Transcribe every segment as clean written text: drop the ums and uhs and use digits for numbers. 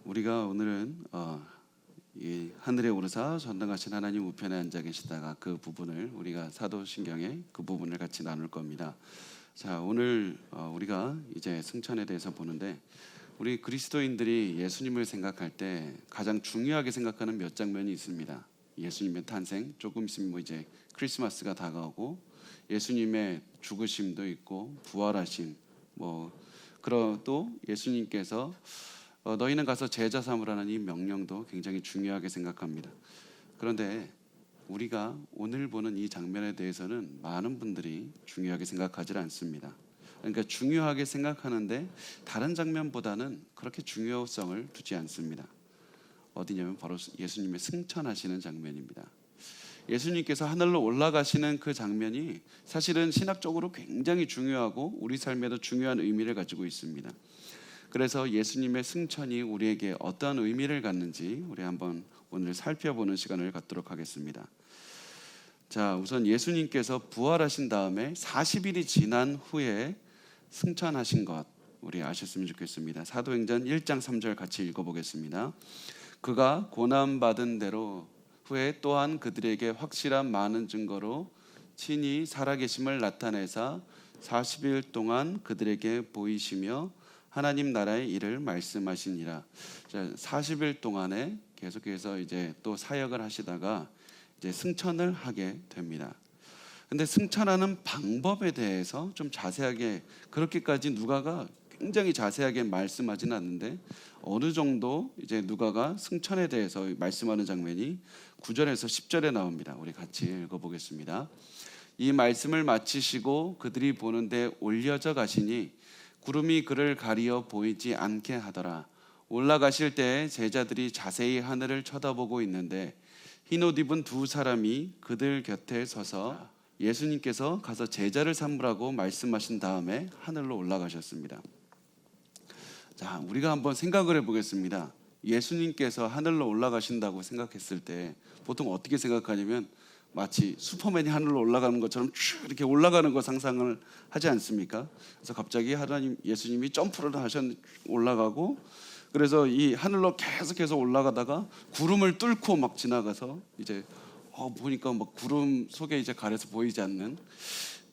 우리가 오늘은 이 하늘에 오르사 전능하신 하나님 우편에 앉아 계시다가 그 부분을 우리가 사도신경의 그 부분을 같이 나눌 겁니다. 자, 오늘 우리가 이제 승천에 대해서 보는데, 우리 그리스도인들이 예수님을 생각할 때 가장 중요하게 생각하는 몇 장면이 있습니다. 예수님의 탄생, 조금 있으면 이제 크리스마스가 다가오고 예수님의 죽으심도 있고 부활하심, 그리고 또 예수님께서 너희는 가서 제자 삼으라는 이 명령도 굉장히 중요하게 생각합니다. 그런데 우리가 오늘 보는 이 장면에 대해서는 많은 분들이 중요하게 생각하지 않습니다. 그러니까 중요하게 생각하는데 다른 장면보다는 그렇게 중요성을 두지 않습니다. 어디냐면 바로 예수님의 승천하시는 장면입니다. 예수님께서 하늘로 올라가시는 그 장면이 사실은 신학적으로 굉장히 중요하고 우리 삶에도 중요한 의미를 가지고 있습니다. 그래서 예수님의 승천이 우리에게 어떤 의미를 갖는지 우리 한번 오늘 살펴보는 시간을 갖도록 하겠습니다. 자, 우선 예수님께서 부활하신 다음에 40일이 지난 후에 승천하신 것 우리 아셨으면 좋겠습니다. 사도행전 1장 3절 같이 읽어보겠습니다. 그가 고난받은 대로 후에 또한 그들에게 확실한 많은 증거로 친히 살아계심을 나타내사 40일 동안 그들에게 보이시며 하나님 나라의 일을 말씀하시니라. 40일 동안에 계속해서 이제 또 사역을 하시다가 이제 승천을 하게 됩니다. 근데 승천하는 방법에 대해서 좀 자세하게, 그렇게까지 누가가 굉장히 자세하게 말씀하지는 않는데 어느 정도 이제 누가가 승천에 대해서 말씀하는 장면이 9절에서 10절에 나옵니다. 우리 같이 읽어보겠습니다. 이 말씀을 마치시고 그들이 보는데 올려져 가시니 구름이 그를 가리어 보이지 않게 하더라. 올라가실 때 제자들이 자세히 하늘을 쳐다보고 있는데 흰옷 입은 두 사람이 그들 곁에 서서 예수님께서 가서 제자를 삼으라고 말씀하신 다음에 하늘로 올라가셨습니다. 자, 우리가 한번 생각을 해보겠습니다. 예수님께서 하늘로 올라가신다고 생각했을 때 보통 어떻게 생각하냐면 마치 슈퍼맨이 하늘로 올라가는 것처럼 쭉 이렇게 올라가는 거 상상을 하지 않습니까? 그래서 갑자기 예수님이 점프를 올라가고, 그래서 이 하늘로 계속해서 올라가다가 구름을 뚫고 막 지나가서 이제 보니까 막 구름 속에 이제 가려서 보이지 않는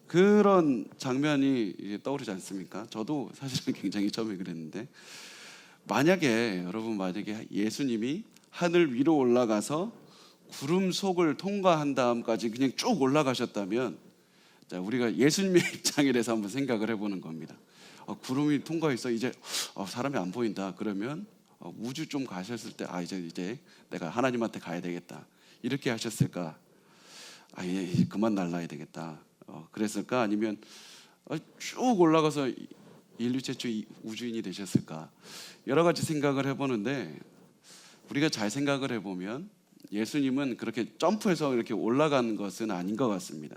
그런 장면이 이제 떠오르지 않습니까? 저도 사실은 굉장히 처음에 그랬는데, 만약에 예수님이 하늘 위로 올라가서 구름 속을 통과한 다음까지 그냥 쭉 올라가셨다면, 자, 우리가 예수님의 입장에 대해서 한번 생각을 해보는 겁니다. 구름이 통과해서 이제 사람이 안 보인다. 그러면 우주 좀 가셨을 때 이제 내가 하나님한테 가야 되겠다. 이렇게 하셨을까? 이제 그만 날라야 되겠다. 그랬을까? 아니면 쭉 올라가서 인류 최초 우주인이 되셨을까? 여러 가지 생각을 해보는데, 우리가 잘 생각을 해보면 예수님은 그렇게 점프해서 이렇게 올라간 것은 아닌 것 같습니다.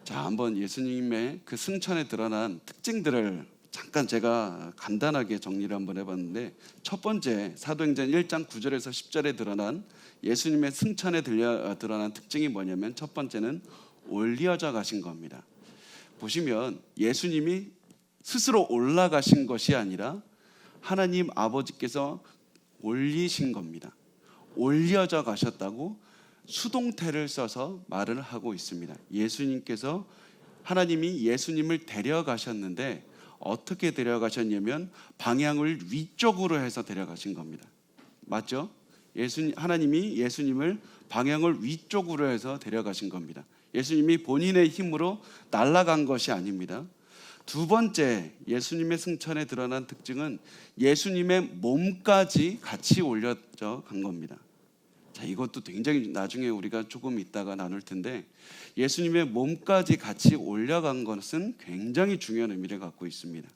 자, 한번 예수님의 그 승천에 드러난 특징들을 잠깐 제가 간단하게 정리를 한번 해봤는데, 첫 번째 사도행전 1장 9절에서 10절에 드러난 예수님의 승천에 드러난 특징이 뭐냐면, 첫 번째는 올려져 가신 겁니다. 보시면 예수님이 스스로 올라가신 것이 아니라 하나님 아버지께서 올리신 겁니다. 올려져 가셨다고 수동태를 써서 말을 하고 있습니다. 예수님께서, 하나님이 예수님을 데려가셨는데 어떻게 데려가셨냐면 방향을 위쪽으로 해서 데려가신 겁니다. 맞죠? 하나님이 예수님을 방향을 위쪽으로 해서 데려가신 겁니다. 예수님이 본인의 힘으로 날아간 것이 아닙니다. 두 번째, 예수님의 승천에 드러난 특징은 예수님의 몸까지 같이 올려져 간 겁니다. 자, 이것도 굉장히 나중에 우리가 조금 있다가 나눌 텐데, 예수님의 몸까지 같이 올라간 것은 굉장히 중요한 의미를 갖고 있습니다.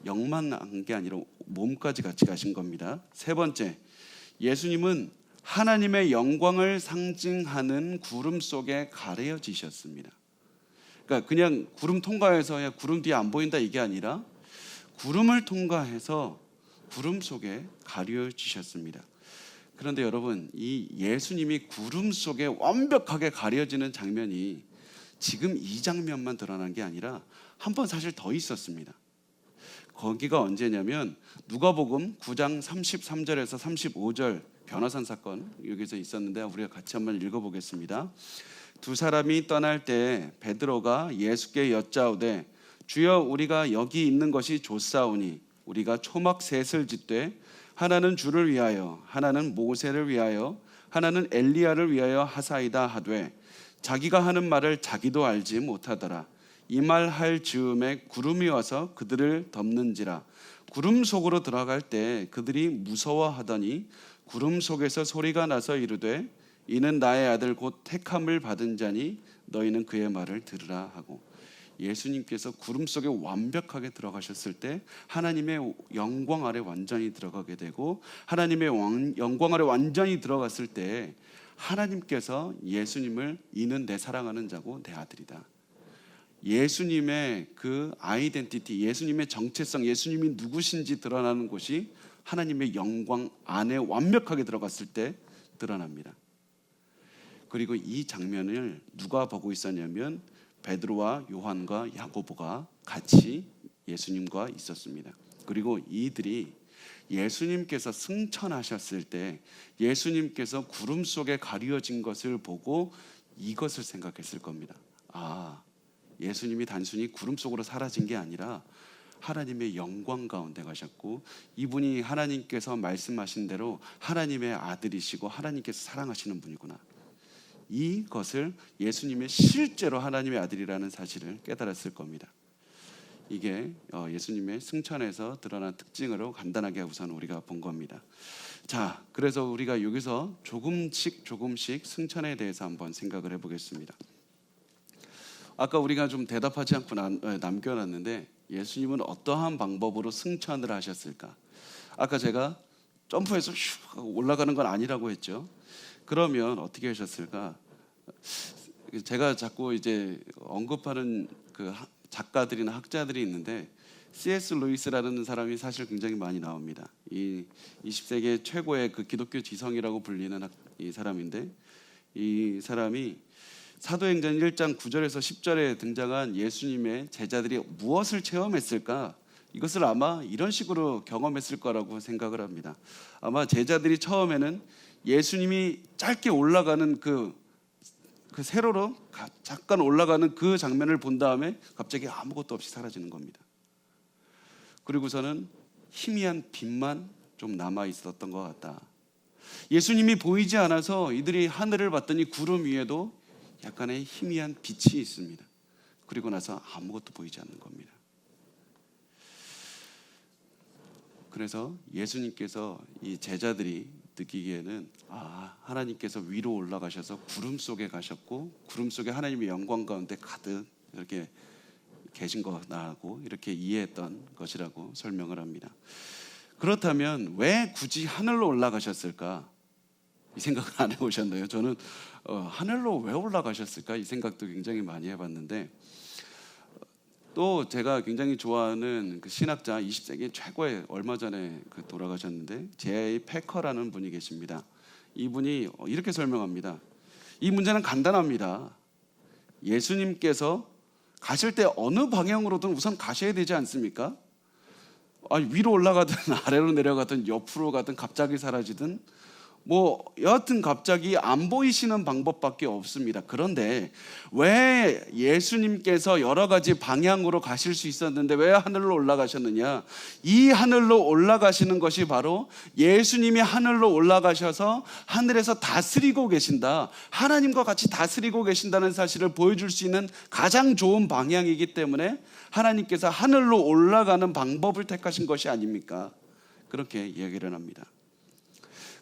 영만 한 게 아니라 몸까지 같이 가신 겁니다. 세 번째, 예수님은 하나님의 영광을 상징하는 구름 속에 가려지셨습니다. 그러니까 그냥 구름 통과해서 구름 뒤에 안 보인다 이게 아니라 구름을 통과해서 구름 속에 가려지셨습니다. 그런데 여러분, 이 예수님이 구름 속에 완벽하게 가려지는 장면이 지금 이 장면만 드러난 게 아니라 한 번 사실 더 있었습니다. 거기가 언제냐면 누가복음 9장 33절에서 35절 변화산 사건 여기서 있었는데 우리가 같이 한번 읽어보겠습니다. 두 사람이 떠날 때 베드로가 예수께 여짜오되 주여 우리가 여기 있는 것이 좋사오니 우리가 초막 셋을 짓되 하나는 주를 위하여 하나는 모세를 위하여 하나는 엘리야를 위하여 하사이다 하되 자기가 하는 말을 자기도 알지 못하더라. 이 말 할 즈음에 구름이 와서 그들을 덮는지라. 구름 속으로 들어갈 때 그들이 무서워하더니 구름 속에서 소리가 나서 이르되 이는 나의 아들 곧 택함을 받은 자니 너희는 그의 말을 들으라 하고, 예수님께서 구름 속에 완벽하게 들어가셨을 때 하나님의 영광 아래 완전히 들어가게 되고, 하나님의 영광 아래 완전히 들어갔을 때 하나님께서 예수님을 이는 내 사랑하는 자고 내 아들이다. 예수님의 그 아이덴티티, 예수님의 정체성, 예수님이 누구신지 드러나는 곳이 하나님의 영광 안에 완벽하게 들어갔을 때 드러납니다. 그리고 이 장면을 누가 보고 있었냐면 베드로와 요한과 야고보가 같이 예수님과 있었습니다. 그리고 이들이 예수님께서 승천하셨을 때 예수님께서 구름 속에 가려진 것을 보고 이것을 생각했을 겁니다. 아, 예수님이 단순히 구름 속으로 사라진 게 아니라 하나님의 영광 가운데 가셨고 이분이 하나님께서 말씀하신 대로 하나님의 아들이시고 하나님께서 사랑하시는 분이구나. 이것을 예수님의 실제로 하나님의 아들이라는 사실을 깨달았을 겁니다. 이게 예수님의 승천에서 드러난 특징으로 간단하게 우선 우리가 본 겁니다. 자, 그래서 우리가 여기서 조금씩 승천에 대해서 한번 생각을 해보겠습니다. 아까 우리가 좀 대답하지 않고 남겨놨는데 예수님은 어떠한 방법으로 승천을 하셨을까? 아까 제가 점프해서 슉 올라가는 건 아니라고 했죠. 그러면 어떻게 하셨을까? 제가 자꾸 이제 언급하는 그 작가들이나 학자들이 있는데 C.S. 루이스라는 사람이 사실 굉장히 많이 나옵니다. 이 20세기 최고의 그 기독교 지성이라고 불리는 이 사람인데, 이 사람이 사도행전 1장 9절에서 10절에 등장한 예수님의 제자들이 무엇을 체험했을까? 이것을 아마 이런 식으로 경험했을 거라고 생각을 합니다. 아마 제자들이 처음에는 예수님이 짧게 올라가는 그 세로로 잠깐 올라가는 그 장면을 본 다음에 갑자기 아무것도 없이 사라지는 겁니다. 그리고서는 희미한 빛만 좀 남아 있었던 것 같다. 예수님이 보이지 않아서 이들이 하늘을 봤더니 구름 위에도 약간의 희미한 빛이 있습니다. 그리고 나서 아무것도 보이지 않는 겁니다. 그래서 예수님께서 이 제자들이 느끼기에는 하나님께서 위로 올라가셔서 구름 속에 가셨고 구름 속에 하나님의 영광 가운데 가득 이렇게 계신 거라고 이렇게 이해했던 것이라고 설명을 합니다. 그렇다면 왜 굳이 하늘로 올라가셨을까? 이 생각을 안 해보셨나요? 저는 하늘로 왜 올라가셨을까? 이 생각도 굉장히 많이 해봤는데, 또 제가 굉장히 좋아하는 그 신학자 20세기 최고의 얼마 전에 돌아가셨는데 J.I. 패커라는 분이 계십니다. 이분이 이렇게 설명합니다. 이 문제는 간단합니다. 예수님께서 가실 때 어느 방향으로든 우선 가셔야 되지 않습니까? 위로 올라가든 아래로 내려가든 옆으로 가든 갑자기 사라지든 여하튼 갑자기 안 보이시는 방법밖에 없습니다. 그런데 왜 예수님께서 여러 가지 방향으로 가실 수 있었는데 왜 하늘로 올라가셨느냐? 이 하늘로 올라가시는 것이 바로 예수님이 하늘로 올라가셔서 하늘에서 다스리고 계신다, 하나님과 같이 다스리고 계신다는 사실을 보여줄 수 있는 가장 좋은 방향이기 때문에 하나님께서 하늘로 올라가는 방법을 택하신 것이 아닙니까? 그렇게 이야기를 합니다.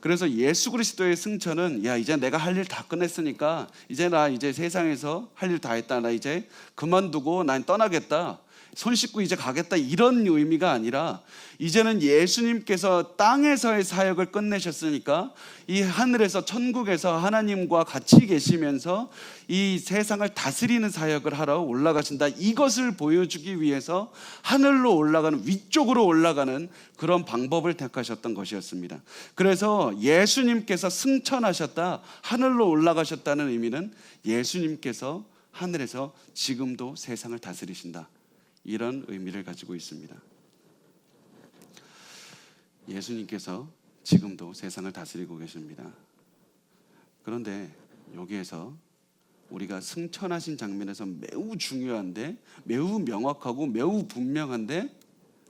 그래서 예수 그리스도의 승천은 이제 내가 할 일 다 끝냈으니까 나 세상에서 할 일 다 했다, 나 이제 그만두고 난 떠나겠다, 손 씻고 이제 가겠다, 이런 의미가 아니라 이제는 예수님께서 땅에서의 사역을 끝내셨으니까 이 하늘에서 천국에서 하나님과 같이 계시면서 이 세상을 다스리는 사역을 하러 올라가신다, 이것을 보여주기 위해서 하늘로 올라가는, 위쪽으로 올라가는 그런 방법을 택하셨던 것이었습니다. 그래서 예수님께서 승천하셨다, 하늘로 올라가셨다는 의미는 예수님께서 하늘에서 지금도 세상을 다스리신다, 이런 의미를 가지고 있습니다. 예수님께서 지금도 세상을 다스리고 계십니다. 그런데 여기에서 우리가 승천하신 장면에서 매우 중요한데, 매우 명확하고 매우 분명한데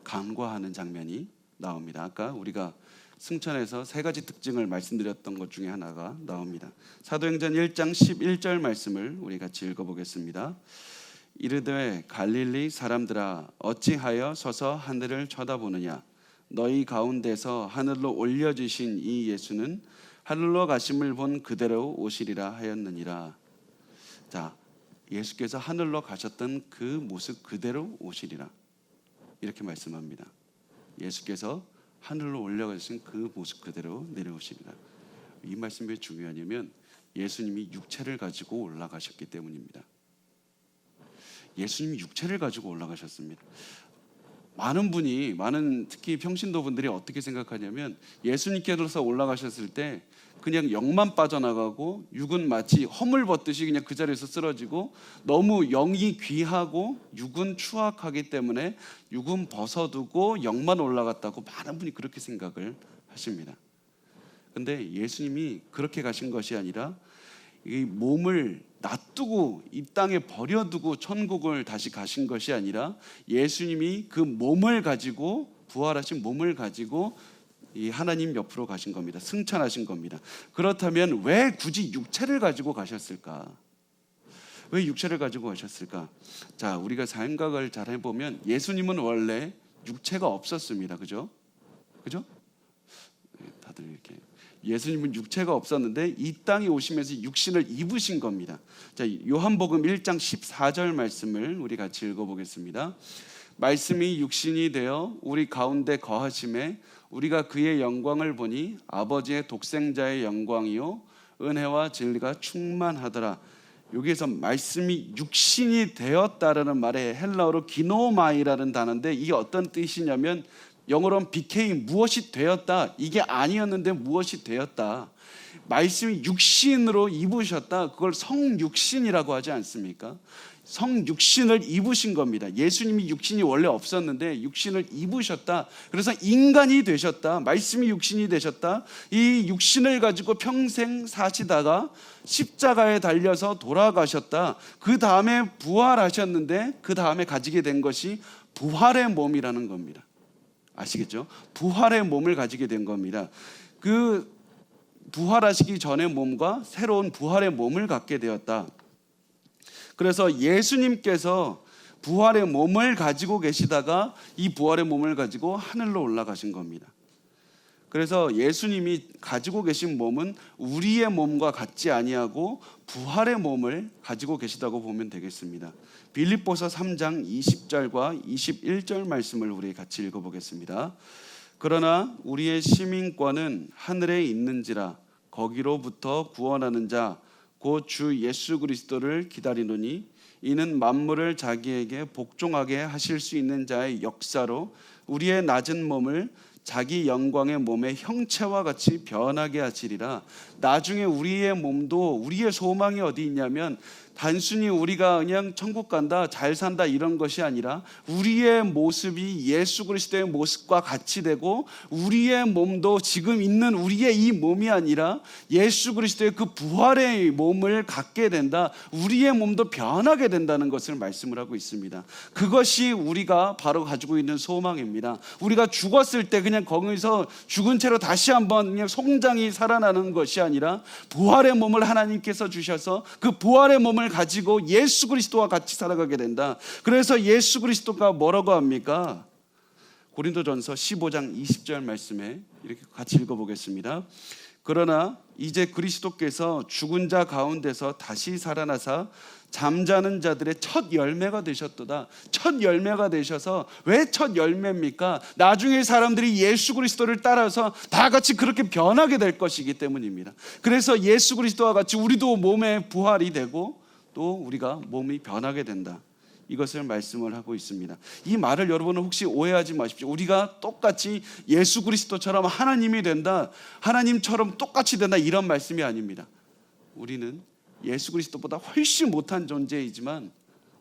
간과하는 장면이 나옵니다. 아까 우리가 승천에서 세 가지 특징을 말씀드렸던 것 중에 하나가 나옵니다. 사도행전 1장 11절 말씀을 우리 같이 읽어보겠습니다. 이르되 갈릴리 사람들아 어찌하여 서서 하늘을 쳐다보느냐, 너희 가운데서 하늘로 올려주신 이 예수는 하늘로 가심을 본 그대로 오시리라 하였느니라. 자, 예수께서 하늘로 가셨던 그 모습 그대로 오시리라, 이렇게 말씀합니다. 예수께서 하늘로 올라가신 그 모습 그대로 내려오시리라. 이 말씀이 왜 중요하냐면 예수님이 육체를 가지고 올라가셨기 때문입니다. 예수님이 육체를 가지고 올라가셨습니다. 특히 평신도 분들이 어떻게 생각하냐면 예수님께서 올라가셨을 때 그냥 영만 빠져나가고 육은 마치 허물 벗듯이 그냥 그 자리에서 쓰러지고, 너무 영이 귀하고 육은 추악하기 때문에 육은 벗어두고 영만 올라갔다고 많은 분이 그렇게 생각을 하십니다. 그런데 예수님이 그렇게 가신 것이 아니라 이 몸을 놔두고 이 땅에 버려두고 천국을 다시 가신 것이 아니라 예수님이 그 몸을 가지고, 부활하신 몸을 가지고 이 하나님 옆으로 가신 겁니다. 승천하신 겁니다. 그렇다면 왜 굳이 육체를 가지고 가셨을까? 왜 육체를 가지고 가셨을까? 자, 우리가 생각을 잘 해보면 예수님은 원래 육체가 없었습니다. 그죠? 다들 이렇게 예수님은 육체가 없었는데 이 땅에 오시면서 육신을 입으신 겁니다. 자, 요한복음 1장 14절 말씀을 우리 같이 읽어보겠습니다. 말씀이 육신이 되어 우리 가운데 거하심에 우리가 그의 영광을 보니 아버지의 독생자의 영광이요 은혜와 진리가 충만하더라. 여기에서 말씀이 육신이 되었다라는 말에 헬라어로 기노마이라는 단어인데, 이게 어떤 뜻이냐면 영어로는 became, 무엇이 되었다, 이게 아니었는데 무엇이 되었다. 말씀이 육신으로 입으셨다, 그걸 성육신이라고 하지 않습니까? 성육신을 입으신 겁니다. 예수님이 육신이 원래 없었는데 육신을 입으셨다. 그래서 인간이 되셨다. 말씀이 육신이 되셨다. 이 육신을 가지고 평생 사시다가 십자가에 달려서 돌아가셨다. 그 다음에 부활하셨는데 그 다음에 가지게 된 것이 부활의 몸이라는 겁니다. 아시겠죠? 부활의 몸을 가지게 된 겁니다. 그 부활하시기 전의 몸과 새로운 부활의 몸을 갖게 되었다. 그래서 예수님께서 부활의 몸을 가지고 계시다가 이 부활의 몸을 가지고 하늘로 올라가신 겁니다. 그래서 예수님이 가지고 계신 몸은 우리의 몸과 같지 아니하고 부활의 몸을 가지고 계시다고 보면 되겠습니다. 빌립보서 3장 20절과 21절 말씀을 우리 같이 읽어보겠습니다. 그러나 우리의 시민권은 하늘에 있는지라 거기로부터 구원하는 자 곧 주 예수 그리스도를 기다리노니 이는 만물을 자기에게 복종하게 하실 수 있는 자의 역사로 우리의 낮은 몸을 자기 영광의 몸의 형체와 같이 변하게 하시리라. 나중에 우리의 몸도, 우리의 소망이 어디 있냐면 단순히 우리가 그냥 천국 간다, 잘 산다 이런 것이 아니라 우리의 모습이 예수 그리스도의 모습과 같이 되고, 우리의 몸도 지금 있는 우리의 이 몸이 아니라 예수 그리스도의 그 부활의 몸을 갖게 된다. 우리의 몸도 변하게 된다는 것을 말씀을 하고 있습니다. 그것이 우리가 바로 가지고 있는 소망입니다. 우리가 죽었을 때 그냥 거기서 죽은 채로 다시 한번 그냥 송장이 살아나는 것이 아니라 부활의 몸을 하나님께서 주셔서 그 부활의 몸을 가지고 예수 그리스도와 같이 살아가게 된다. 그래서 예수 그리스도가 뭐라고 합니까? 고린도전서 15장 20절 말씀에 이렇게 같이 읽어보겠습니다. 그러나 이제 그리스도께서 죽은 자 가운데서 다시 살아나사 잠자는 자들의 첫 열매가 되셨도다. 첫 열매가 되셔서, 왜 첫 열매입니까? 나중에 사람들이 예수 그리스도를 따라서 다 같이 그렇게 변하게 될 것이기 때문입니다. 그래서 예수 그리스도와 같이 우리도 몸의 부활이 되고 또 우리가 몸이 변하게 된다. 이것을 말씀을 하고 있습니다. 이 말을 여러분은 혹시 오해하지 마십시오. 우리가 똑같이 예수 그리스도처럼 하나님이 된다, 하나님처럼 똑같이 된다, 이런 말씀이 아닙니다. 우리는 예수 그리스도보다 훨씬 못한 존재이지만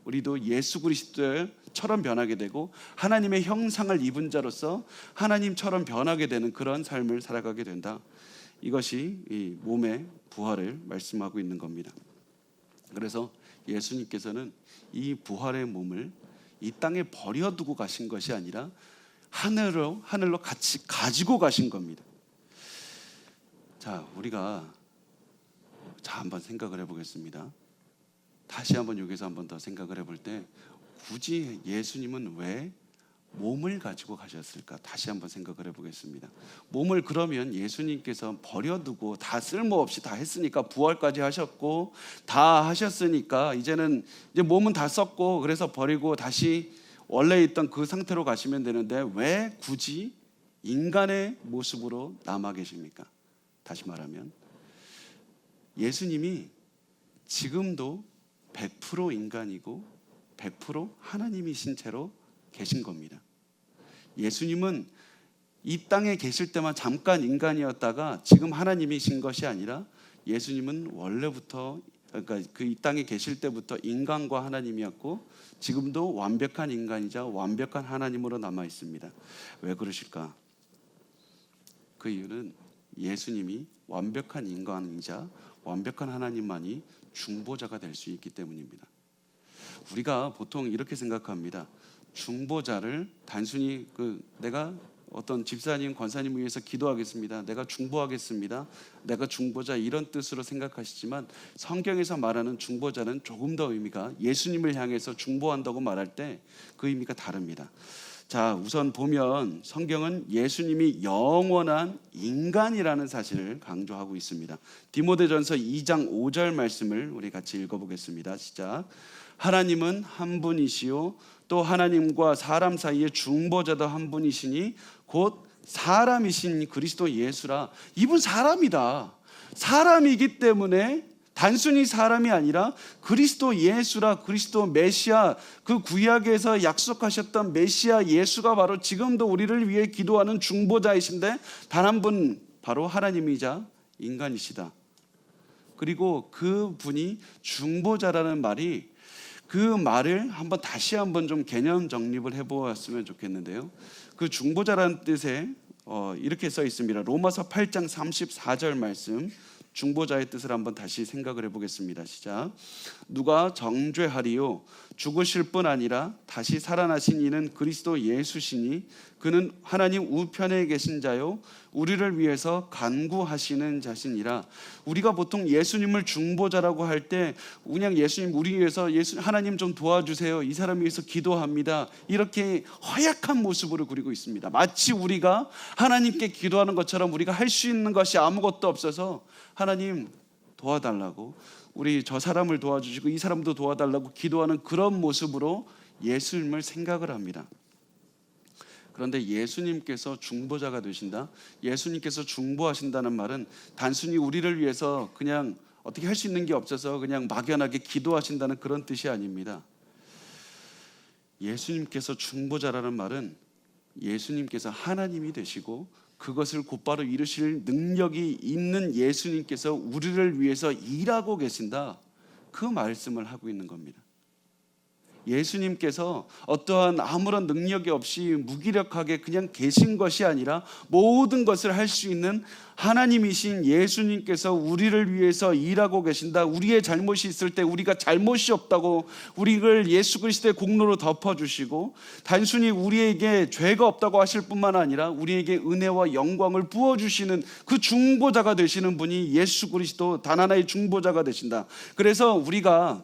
우리도 예수 그리스도처럼 변하게 되고 하나님의 형상을 입은 자로서 하나님처럼 변하게 되는 그런 삶을 살아가게 된다. 이것이 이 몸의 부활을 말씀하고 있는 겁니다. 그래서 예수님께서는 이 부활의 몸을 이 땅에 버려두고 가신 것이 아니라 하늘로 같이 가지고 가신 겁니다. 자, 우리가 한번 생각을 해보겠습니다. 다시 한번 여기서 한번 더 생각을 해볼 때 굳이 예수님은 왜 몸을 가지고 가셨을까? 다시 한번 생각을 해보겠습니다. 몸을 그러면 예수님께서 버려두고 다 쓸모없이 다 했으니까 부활까지 하셨고 다 하셨으니까 이제 몸은 다 썼고 그래서 버리고 다시 원래 있던 그 상태로 가시면 되는데 왜 굳이 인간의 모습으로 남아 계십니까? 다시 말하면 예수님이 지금도 100% 인간이고 100% 하나님이신 채로 계신 겁니다. 예수님은 이 땅에 계실 때만 잠깐 인간이었다가 지금 하나님이신 것이 아니라 예수님은 원래부터 그러니까 그 이 땅에 계실 때부터 인간과 하나님이었고 지금도 완벽한 인간이자 완벽한 하나님으로 남아 있습니다. 왜 그러실까? 그 이유는 예수님이 완벽한 인간이자 완벽한 하나님만이 중보자가 될 수 있기 때문입니다. 우리가 보통 이렇게 생각합니다. 중보자를 단순히 내가 어떤 집사님, 권사님을 위해서 기도하겠습니다. 내가 중보하겠습니다. 내가 중보자 이런 뜻으로 생각하시지만 성경에서 말하는 중보자는 조금 더 의미가 예수님을 향해서 중보한다고 말할 때 그 의미가 다릅니다. 자, 우선 보면 성경은 예수님이 영원한 인간이라는 사실을 강조하고 있습니다. 디모데전서 2장 5절 말씀을 우리 같이 읽어보겠습니다. 시작. 하나님은 한 분이시요 또 하나님과 사람 사이의 중보자도 한 분이시니 곧 사람이신 그리스도 예수라. 이분 사람이다. 사람이기 때문에 단순히 사람이 아니라 그리스도 예수라, 그리스도 메시아, 그 구약에서 약속하셨던 메시아 예수가 바로 지금도 우리를 위해 기도하는 중보자이신데 단 한 분 바로 하나님이자 인간이시다. 그리고 그 분이 중보자라는 말이 그 말을 다시 한번 좀 개념 정립을 해보았으면 좋겠는데요. 그 중보자라는 뜻에 이렇게 써 있습니다. 로마서 8장 34절 말씀, 중보자의 뜻을 한번 다시 생각을 해보겠습니다. 시작. 누가 정죄하리요? 죽으실 뿐 아니라 다시 살아나신 이는 그리스도 예수시니 그는 하나님 우편에 계신 자요 우리를 위해서 간구하시는 자시니라. 우리가 보통 예수님을 중보자라고 할 때 그냥 예수님 우리 위해서 하나님 좀 도와주세요. 이 사람 위해서 기도합니다. 이렇게 허약한 모습으로 그리고 있습니다. 마치 우리가 하나님께 기도하는 것처럼 우리가 할 수 있는 것이 아무것도 없어서 하나님 도와달라고 우리 저 사람을 도와주시고 이 사람도 도와달라고 기도하는 그런 모습으로 예수님을 생각을 합니다. 그런데 예수님께서 중보자가 되신다, 예수님께서 중보하신다는 말은 단순히 우리를 위해서 그냥 어떻게 할 수 있는 게 없어서 그냥 막연하게 기도하신다는 그런 뜻이 아닙니다. 예수님께서 중보자라는 말은 예수님께서 하나님이 되시고 그것을 곧바로 이루실 능력이 있는 예수님께서 우리를 위해서 일하고 계신다, 그 말씀을 하고 있는 겁니다. 예수님께서 어떠한 아무런 능력이 없이 무기력하게 그냥 계신 것이 아니라 모든 것을 할 수 있는 하나님이신 예수님께서 우리를 위해서 일하고 계신다. 우리의 잘못이 있을 때 우리가 잘못이 없다고 우리를 예수 그리스도의 공로로 덮어주시고 단순히 우리에게 죄가 없다고 하실 뿐만 아니라 우리에게 은혜와 영광을 부어주시는 그 중보자가 되시는 분이 예수 그리스도 단 하나의 중보자가 되신다. 그래서 우리가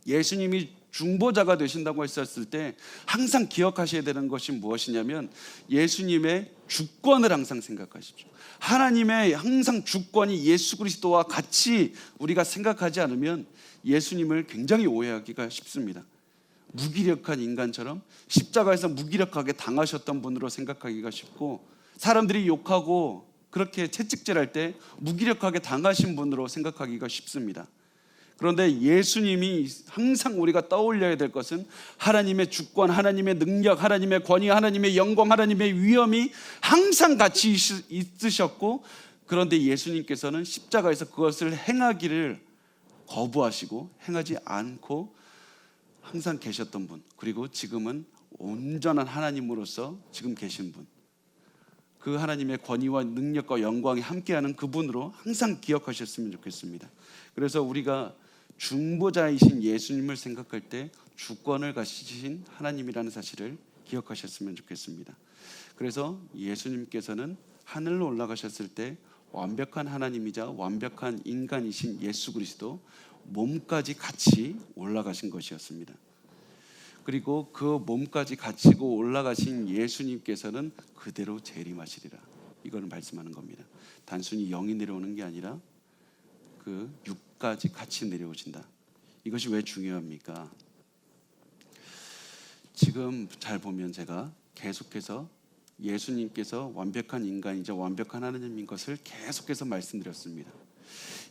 예수님이 중보자가 되신다고 했었을 때 항상 기억하셔야 되는 것이 무엇이냐면 예수님의 주권을 항상 생각하십시오. 하나님의 항상 주권이 예수 그리스도와 같이 우리가 생각하지 않으면 예수님을 굉장히 오해하기가 쉽습니다. 무기력한 인간처럼 십자가에서 무기력하게 당하셨던 분으로 생각하기가 쉽고 사람들이 욕하고 그렇게 채찍질할 때 무기력하게 당하신 분으로 생각하기가 쉽습니다. 그런데 예수님이 항상 우리가 떠올려야 될 것은 하나님의 주권, 하나님의 능력, 하나님의 권위, 하나님의 영광, 하나님의 위엄이 항상 같이 있으셨고, 그런데 예수님께서는 십자가에서 그것을 행하기를 거부하시고 행하지 않고 항상 계셨던 분, 그리고 지금은 온전한 하나님으로서 지금 계신 분, 그 하나님의 권위와 능력과 영광이 함께하는 그분으로 항상 기억하셨으면 좋겠습니다. 그래서 우리가 중보자이신 예수님을 생각할 때 주권을 가지신 하나님이라는 사실을 기억하셨으면 좋겠습니다. 그래서 예수님께서는 하늘로 올라가셨을 때 완벽한 하나님이자 완벽한 인간이신 예수 그리스도 몸까지 같이 올라가신 것이었습니다. 그리고 그 몸까지 갇히고 올라가신 예수님께서는 그대로 재림하시리라, 이걸 말씀하는 겁니다. 단순히 영이 내려오는 게 아니라 그 육까지 같이 내려오신다. 이것이 왜 중요합니까? 지금 잘 보면 제가 계속해서 예수님께서 완벽한 인간이자 완벽한 하나님인 것을 계속해서 말씀드렸습니다.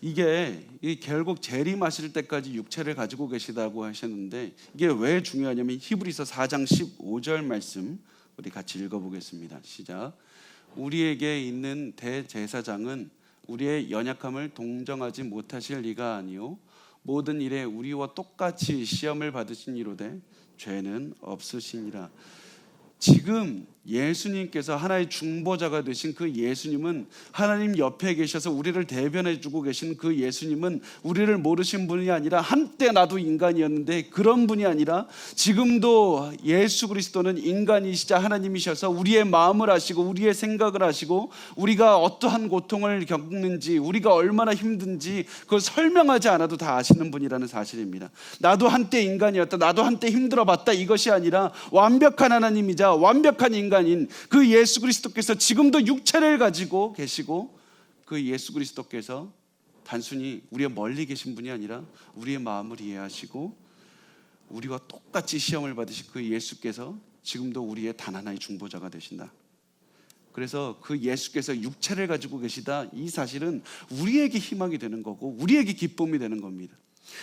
이게 결국 재림하실 때까지 육체를 가지고 계시다고 하셨는데, 이게 왜 중요하냐면 히브리서 4장 15절 말씀 우리 같이 읽어보겠습니다. 시작. 우리에게 있는 대제사장은 우리의 연약함을 동정하지 못하실 리가 아니요 모든 일에 우리와 똑같이 시험을 받으신 이로되 죄는 없으시니라. 지금 예수님께서 하나의 중보자가 되신 그 예수님은, 하나님 옆에 계셔서 우리를 대변해 주고 계신 그 예수님은 우리를 모르신 분이 아니라, 한때 나도 인간이었는데 그런 분이 아니라 지금도 예수 그리스도는 인간이시자 하나님이셔서 우리의 마음을 아시고 우리의 생각을 아시고 우리가 어떠한 고통을 겪는지, 우리가 얼마나 힘든지 그걸 설명하지 않아도 다 아시는 분이라는 사실입니다. 나도 한때 인간이었다, 나도 한때 힘들어봤다, 이것이 아니라 완벽한 하나님이자 완벽한 인간인 그 예수 그리스도께서 지금도 육체를 가지고 계시고, 그 예수 그리스도께서 단순히 우리의 멀리 계신 분이 아니라 우리의 마음을 이해하시고 우리와 똑같이 시험을 받으신 그 예수께서 지금도 우리의 단 하나의 중보자가 되신다. 그래서 그 예수께서 육체를 가지고 계시다, 이 사실은 우리에게 희망이 되는 거고 우리에게 기쁨이 되는 겁니다.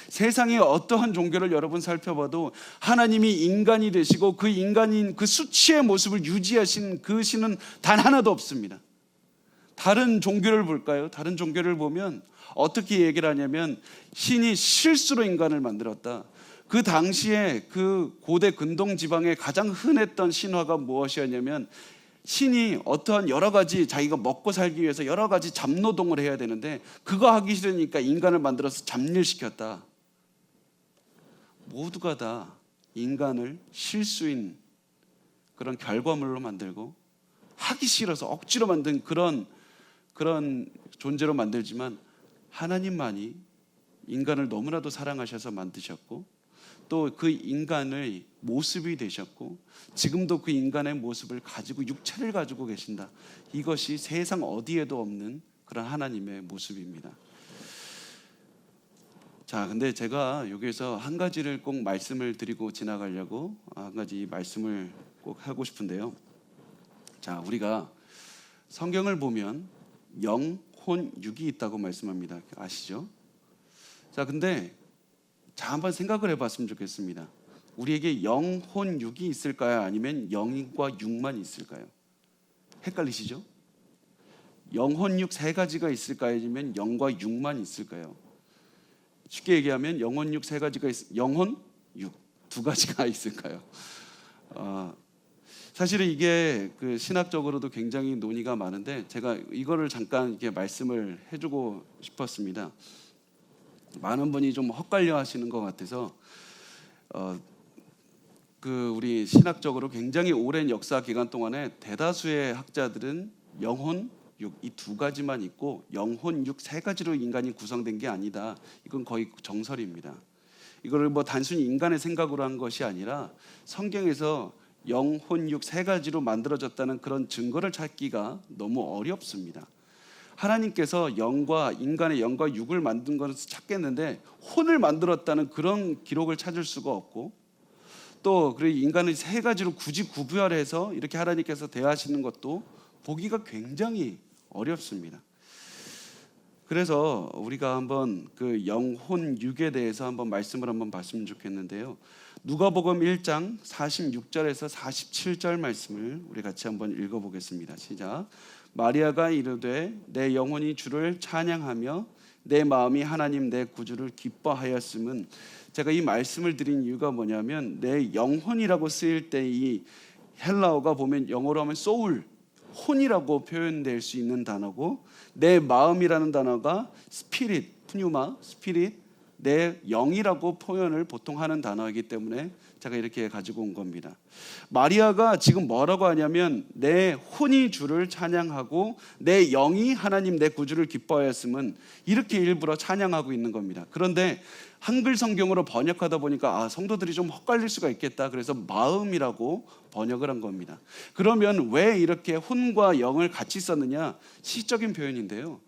세상의 어떠한 종교를 여러분 살펴봐도 하나님이 인간이 되시고 그 인간인 그 수치의 모습을 유지하신 그 신은 단 하나도 없습니다. 다른 종교를 볼까요? 다른 종교를 보면 어떻게 얘기를 하냐면 신이 실수로 인간을 만들었다. 그 당시에 그 고대 근동 지방에 가장 흔했던 신화가 무엇이었냐면, 신이 어떠한 여러 가지 자기가 먹고 살기 위해서 여러 가지 잡노동을 해야 되는데 그거 하기 싫으니까 인간을 만들어서 잡일시켰다. 모두가 다 인간을 실수인 그런 결과물로 만들고 하기 싫어서 억지로 만든 그런 존재로 만들지만, 하나님만이 인간을 너무나도 사랑하셔서 만드셨고 또 그 인간의 모습이 되셨고 지금도 그 인간의 모습을 가지고 육체를 가지고 계신다. 이것이 세상 어디에도 없는 그런 하나님의 모습입니다. 자, 근데 제가 여기서 한 가지를 꼭 말씀을 드리고 지나가려고 한 가지 말씀을 꼭 하고 싶은데요. 자, 우리가 성경을 보면 영, 혼, 육이 있다고 말씀합니다. 아시죠? 자, 근데 한번 생각을 해봤으면 좋겠습니다. 우리에게 영, 혼, 육이 있을까요? 아니면 영과 육만 있을까요? 헷갈리시죠? 영, 혼, 육 세 가지가 있을까요? 아니면 영과 육만 있을까요? 쉽게 얘기하면 영혼, 육 세 가지가 영혼, 육 두 가지가 있을까요? 사실은 이게 그 신학적으로도 굉장히 논의가 많은데 제가 이거를 잠깐 이렇게 말씀을 해주고 싶었습니다. 많은 분이 좀 헛갈려 하시는 것 같아서 그 우리 신학적으로 굉장히 오랜 역사 기간 동안에 대다수의 학자들은 영혼, 육 이 두 가지만 있고 영혼, 육 세 가지로 인간이 구성된 게 아니다. 이건 거의 정설입니다. 이거를 뭐 단순히 인간의 생각으로 한 것이 아니라 성경에서 영혼, 육 세 가지로 만들어졌다는 그런 증거를 찾기가 너무 어렵습니다. 하나님께서 영과 인간의 영과 육을 만든 것을 찾겠는데 혼을 만들었다는 그런 기록을 찾을 수가 없고, 또 그리고 인간을 세 가지로 굳이 구별해서 이렇게 하나님께서 대하시는 것도 보기가 굉장히 어렵습니다. 그래서 우리가 한번 그 영혼 육에 대해서 한번 말씀을 한번 봤으면 좋겠는데요. 누가복음 1장 46절에서 47절 말씀을 우리 같이 한번 읽어보겠습니다. 시작. 마리아가 이르되 내 영혼이 주를 찬양하며 내 마음이 하나님 내 구주를 기뻐하였음은, 제가 이 말씀을 드린 이유가 뭐냐면 내 영혼이라고 쓰일 때 이 헬라어가 보면 영어로 하면 soul, 혼이라고 표현될 수 있는 단어고, 내 마음이라는 단어가 spirit, pneuma, spirit, 내 영이라고 표현을 보통 하는 단어이기 때문에 제가 이렇게 가지고 온 겁니다. 마리아가 지금 뭐라고 하냐면 내 혼이 주를 찬양하고 내 영이 하나님 내 구주를 기뻐하였음은, 이렇게 일부러 찬양하고 있는 겁니다. 그런데 한글 성경으로 번역하다 보니까 성도들이 좀 헛갈릴 수가 있겠다, 그래서 마음이라고 번역을 한 겁니다. 그러면 왜 이렇게 혼과 영을 같이 썼느냐? 시적인 표현인데요,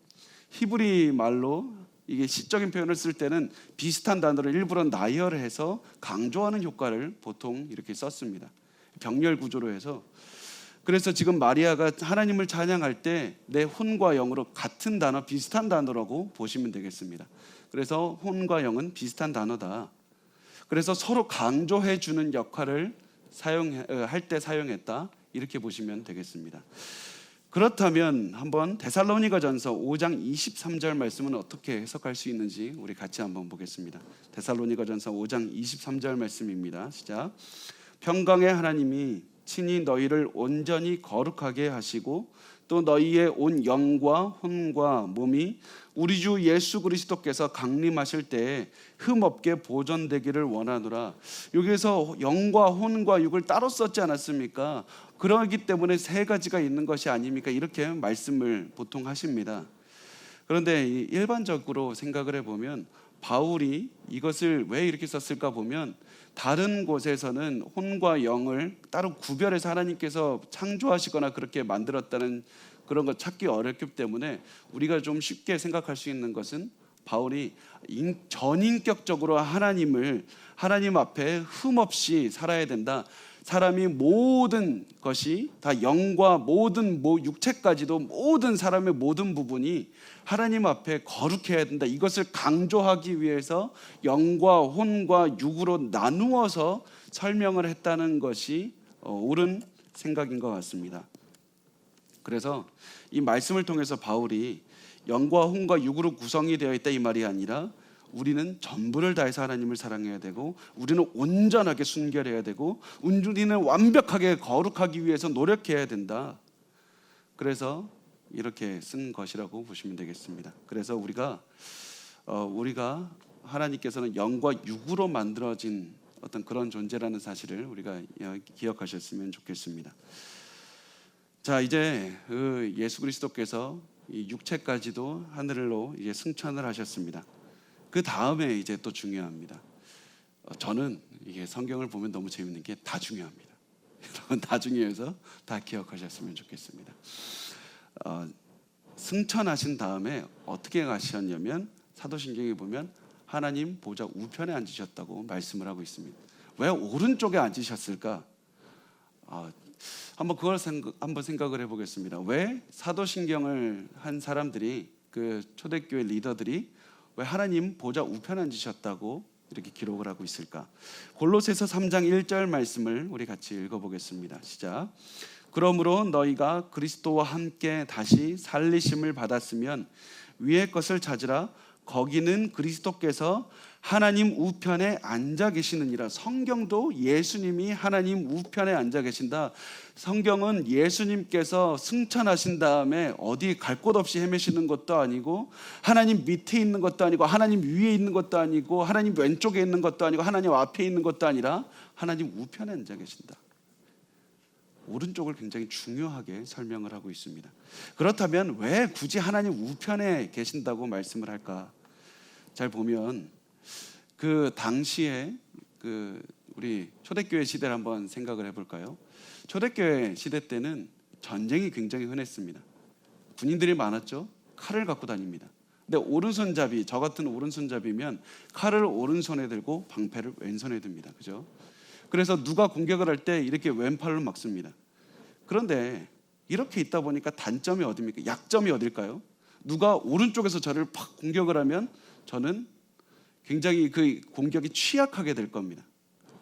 히브리 말로 이게 시적인 표현을 쓸 때는 비슷한 단어를 일부러 나열해서 강조하는 효과를 보통 이렇게 썼습니다. 병렬 구조로 해서. 그래서 지금 마리아가 하나님을 찬양할 때 내 혼과 영으로 같은 단어, 비슷한 단어라고 보시면 되겠습니다. 그래서 혼과 영은 비슷한 단어다. 그래서 서로 강조해 주는 역할을 할 때 사용했다, 이렇게 보시면 되겠습니다. 그렇다면 한번 데살로니가전서 5장 23절 말씀은 어떻게 해석할 수 있는지 우리 같이 한번 보겠습니다. 데살로니가전서 5장 23절 말씀입니다. 시작. 평강의 하나님이 친히 너희를 온전히 거룩하게 하시고 또 너희의 온 영과 혼과 몸이 우리 주 예수 그리스도께서 강림하실 때에 흠없게 보존되기를 원하노라. 여기에서 영과 혼과 육을 따로 썼지 않았습니까? 그러기 때문에 세 가지가 있는 것이 아닙니까? 이렇게 말씀을 보통 하십니다. 그런데 일반적으로 생각을 해보면 바울이 이것을 왜 이렇게 썼을까 보면, 다른 곳에서는 혼과 영을 따로 구별해서 하나님께서 창조하시거나 그렇게 만들었다는 그런 거 찾기 어렵기 때문에 우리가 좀 쉽게 생각할 수 있는 것은, 바울이 전인격적으로 하나님 앞에 흠없이 살아야 된다. 사람이 모든 것이 다 영과 모든 육체까지도 모든 사람의 모든 부분이 하나님 앞에 거룩해야 된다. 이것을 강조하기 위해서 영과 혼과 육으로 나누어서 설명을 했다는 것이 옳은 생각인 것 같습니다. 그래서 이 말씀을 통해서 바울이 영과 혼과 육으로 구성이 되어 있다 이 말이 아니라, 우리는 전부를 다해서 하나님을 사랑해야 되고, 우리는 온전하게 순결해야 되고, 우리는 완벽하게 거룩하기 위해서 노력해야 된다. 그래서 이렇게 쓴 것이라고 보시면 되겠습니다. 그래서 우리가 하나님께서는 영과 육으로 만들어진 어떤 그런 존재라는 사실을 우리가 기억하셨으면 좋겠습니다. 자, 이제 예수 그리스도께서 이 육체까지도 하늘로 이제 승천을 하셨습니다. 그 다음에 이제 또 중요합니다. 저는 이게 성경을 보면 너무 재밌는 게 다 중요합니다. 여러분 다 중요해서 다 기억하셨으면 좋겠습니다. 승천하신 다음에 어떻게 가셨냐면, 사도신경에 보면 하나님 보좌 우편에 앉으셨다고 말씀을 하고 있습니다. 왜 오른쪽에 앉으셨을까? 그걸 한번 생각을 해보겠습니다. 왜 사도신경을 한 사람들이, 그 초대교회 리더들이 왜 하나님 보좌 우편에 앉으셨다고 이렇게 기록을 하고 있을까? 골로새서 3장 1절 말씀을 우리 같이 읽어보겠습니다. 시작. 그러므로 너희가 그리스도와 함께 다시 살리심을 받았으면 위의 것을 찾으라. 거기는 그리스도께서 하나님 우편에 앉아 계시느니라. 성경도 예수님이 하나님 우편에 앉아 계신다. 성경은 예수님께서 승천하신 다음에 어디 갈 곳 없이 헤매시는 것도 아니고, 하나님 밑에 있는 것도 아니고, 하나님 위에 있는 것도 아니고, 하나님 왼쪽에 있는 것도 아니고, 하나님 앞에 있는 것도 아니라 하나님 우편에 앉아 계신다. 오른쪽을 굉장히 중요하게 설명을 하고 있습니다. 그렇다면 왜 굳이 하나님 우편에 계신다고 말씀을 할까? 잘 보면 그 당시에 우리 초대교회 시대를 한번 생각을 해볼까요? 초대교회 시대 때는 전쟁이 굉장히 흔했습니다. 군인들이 많았죠. 칼을 갖고 다닙니다. 근데 오른손잡이, 저 같은 오른손잡이면 칼을 오른손에 들고 방패를 왼손에 듭니다. 그죠? 그래서 누가 공격을 할 때 이렇게 왼팔로 막습니다. 그런데 이렇게 있다 보니까 단점이 어디입니까? 약점이 어딜까요? 누가 오른쪽에서 저를 팍 공격을 하면 저는 굉장히 그 공격이 취약하게 될 겁니다.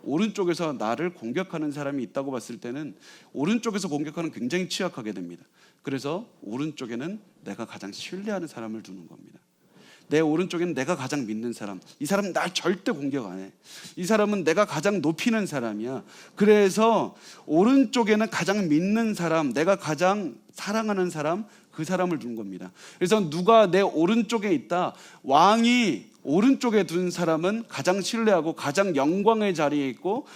오른쪽에서 나를 공격하는 사람이 있다고 봤을 때는 오른쪽에서 공격하는 굉장히 취약하게 됩니다. 그래서 오른쪽에는 내가 가장 신뢰하는 사람을 두는 겁니다. 내 오른쪽에는 내가 가장 믿는 사람, 이 사람은 날 절대 공격 안 해, 이 사람은 내가 가장 높이는 사람이야. 그래서 오른쪽에는 가장 믿는 사람, 내가 가장 사랑하는 사람, 그 사람을 둔 겁니다. 그래서 누가 내 오른쪽에 있다, 왕이 오른쪽에 둔 사람은 가장 신뢰하고 가장 영광의 자리에 있고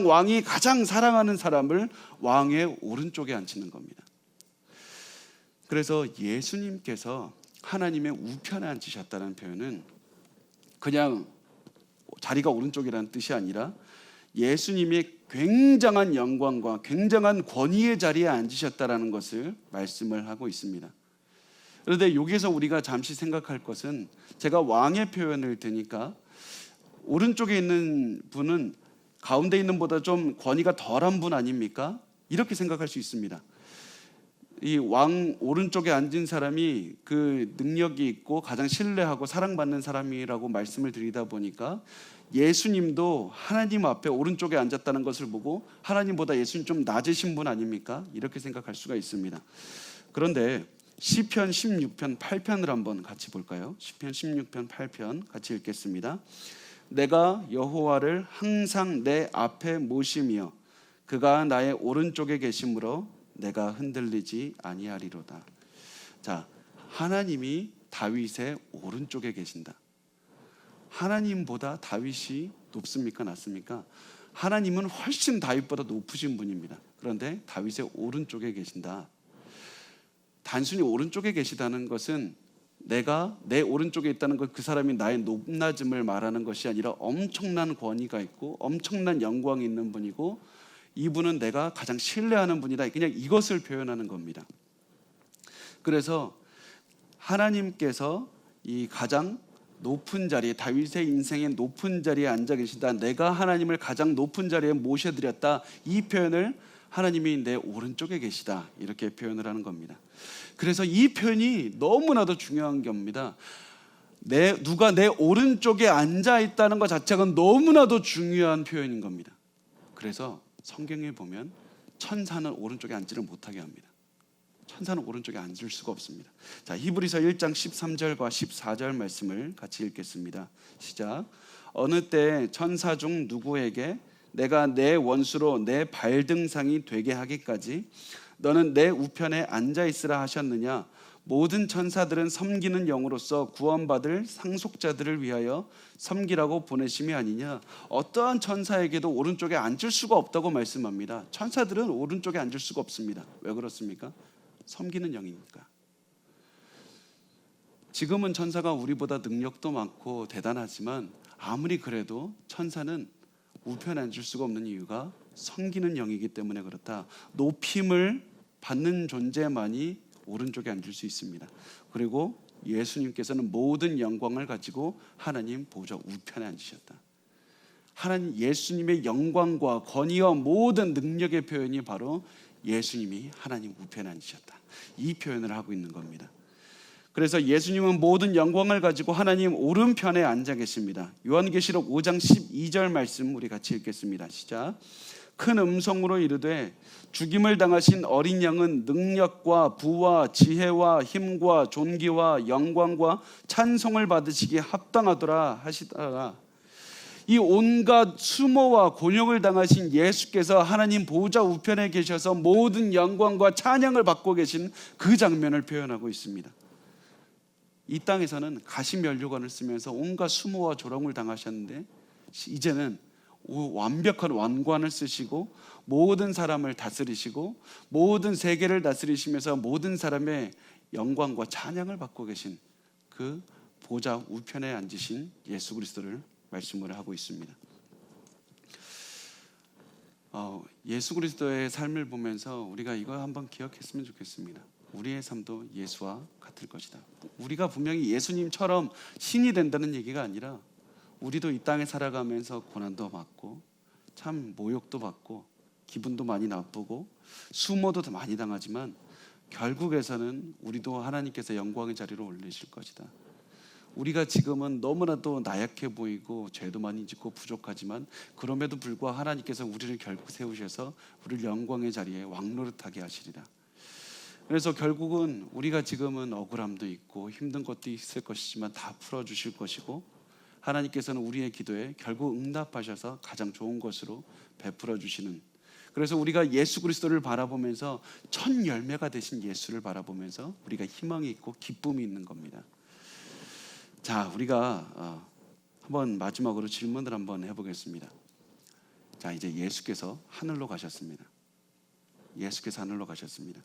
왕이 가장 사랑하는 사람을 왕의 오른쪽에 앉히는 겁니다. 그래서 예수님께서 하나님의 우편에 앉으셨다는 표현은 그냥 자리가 오른쪽이라는 뜻이 아니라 예수님의 굉장한 영광과 굉장한 권위의 자리에 앉으셨다는 것을 말씀을 하고 있습니다. 그런데 여기서 우리가 잠시 생각할 것은, 제가 왕의 표현을 드니까 오른쪽에 있는 분은 가운데 있는 보다 좀 권위가 덜한 분 아닙니까? 이렇게 생각할 수 있습니다. 이 왕 오른쪽에 앉은 사람이 그 능력이 있고 가장 신뢰하고 사랑받는 사람이라고 말씀을 드리다 보니까 예수님도 하나님 앞에 오른쪽에 앉았다는 것을 보고 하나님보다 예수님 좀 낮으신 분 아닙니까? 이렇게 생각할 수가 있습니다. 그런데 시편 16편 8편을 한번 같이 볼까요? 시편 16편 8편 같이 읽겠습니다. 내가 여호와를 항상 내 앞에 모시며 그가 나의 오른쪽에 계심으로 내가 흔들리지 아니하리로다. 자, 하나님이 다윗의 오른쪽에 계신다. 하나님보다 다윗이 높습니까? 낮습니까? 하나님은 훨씬 다윗보다 높으신 분입니다. 그런데 다윗의 오른쪽에 계신다. 단순히 오른쪽에 계시다는 것은 내가 내 오른쪽에 있다는 것, 그 사람이 나의 높낮음을 말하는 것이 아니라 엄청난 권위가 있고 엄청난 영광이 있는 분이고 이분은 내가 가장 신뢰하는 분이다. 그냥 이것을 표현하는 겁니다. 그래서 하나님께서 이 가장 높은 자리에, 다윗의 인생의 높은 자리에 앉아 계시다, 내가 하나님을 가장 높은 자리에 모셔드렸다, 이 표현을 하나님이 내 오른쪽에 계시다 이렇게 표현을 하는 겁니다. 그래서 이 표현이 너무나도 중요한 겁니다. 누가 내 오른쪽에 앉아 있다는 것 자체가 너무나도 중요한 표현인 겁니다. 그래서 성경에 보면 천사는 오른쪽에 앉지를 못하게 합니다. 천사는 오른쪽에 앉을 수가 없습니다. 자, 히브리서 1장 13절과 14절 말씀을 같이 읽겠습니다. 시작. 어느 때 천사 중 누구에게 내가 내 원수로 내 발등상이 되게 하기까지 너는 내 우편에 앉아 있으라 하셨느냐? 모든 천사들은 섬기는 영으로서 구원받을 상속자들을 위하여 섬기라고 보내심이 아니냐? 어떠한 천사에게도 오른쪽에 앉을 수가 없다고 말씀합니다. 천사들은 오른쪽에 앉을 수가 없습니다. 왜 그렇습니까? 섬기는 영이니까. 지금은 천사가 우리보다 능력도 많고 대단하지만 아무리 그래도 천사는 우편에 앉을 수가 없는 이유가 섬기는 영이기 때문에 그렇다. 높임을 받는 존재만이 오른쪽에 앉을 수 있습니다. 그리고 예수님께서는 모든 영광을 가지고 하나님 보좌 우편에 앉으셨다. 하나님 예수님의 영광과 권위와 모든 능력의 표현이 바로 예수님이 하나님 우편에 앉으셨다. 이 표현을 하고 있는 겁니다. 그래서 예수님은 모든 영광을 가지고 하나님 오른편에 앉아 계십니다. 요한계시록 5장 12절 말씀 우리 같이 읽겠습니다. 시작. 큰 음성으로 이르되 죽임을 당하신 어린 양은 능력과 부와 지혜와 힘과 존귀와 영광과 찬송을 받으시기에 합당하더라 하시더라. 이 온갖 수모와 곤욕을 당하신 예수께서 하나님 보좌 우편에 계셔서 모든 영광과 찬양을 받고 계신 그 장면을 표현하고 있습니다. 이 땅에서는 가시면류관을 쓰면서 온갖 수모와 조롱을 당하셨는데 이제는 완벽한 왕관을 쓰시고 모든 사람을 다스리시고 모든 세계를 다스리시면서 모든 사람의 영광과 찬양을 받고 계신 그 보좌 우편에 앉으신 예수 그리스도를 말씀을 하고 있습니다. 예수 그리스도의 삶을 보면서 우리가 이거 한번 기억했으면 좋겠습니다. 우리의 삶도 예수와 같을 것이다. 우리가 분명히 예수님처럼 신이 된다는 얘기가 아니라 우리도 이 땅에 살아가면서 고난도 받고 참 모욕도 받고 기분도 많이 나쁘고 수모도 더 많이 당하지만 결국에서는 우리도 하나님께서 영광의 자리로 올리실 것이다. 우리가 지금은 너무나도 나약해 보이고 죄도 많이 짓고 부족하지만 그럼에도 불구하고 하나님께서 우리를 결국 세우셔서 우리를 영광의 자리에 왕노릇하게 하시리라. 그래서 결국은 우리가 지금은 억울함도 있고 힘든 것도 있을 것이지만 다 풀어주실 것이고, 하나님께서는 우리의 기도에 결국 응답하셔서 가장 좋은 것으로 베풀어 주시는, 그래서 우리가 예수 그리스도를 바라보면서 첫 열매가 되신 예수를 바라보면서 우리가 희망이 있고 기쁨이 있는 겁니다. 자, 우리가 한번 마지막으로 질문을 한번 해보겠습니다. 자, 이제 예수께서 하늘로 가셨습니다. 예수께서 하늘로 가셨습니다.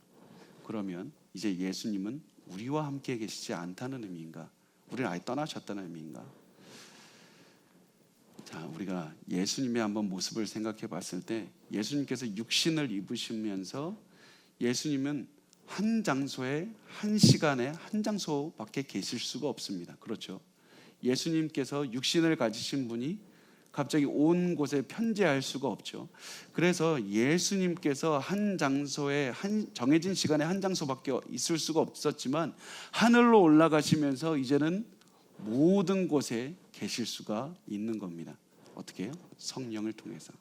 그러면 이제 예수님은 우리와 함께 계시지 않다는 의미인가? 우리를 아예 떠나셨다는 의미인가? 자, 우리가 예수님의 한번 모습을 생각해 봤을 때, 예수님께서 육신을 입으시면서 예수님은 한 장소에 한 시간에 한 장소밖에 계실 수가 없습니다. 그렇죠? 예수님께서 육신을 가지신 분이 갑자기 온 곳에 편재할 수가 없죠. 그래서 예수님께서 한 장소에 한 정해진 시간에 한 장소밖에 있을 수가 없었지만 하늘로 올라가시면서 이제는 모든 곳에 계실 수가 있는 겁니다. 어떻게 해요? 성령을 통해서.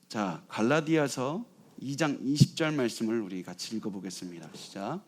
자, 갈라디아서 2장 20절 말씀을 우리 같이 읽어보겠습니다. 시작.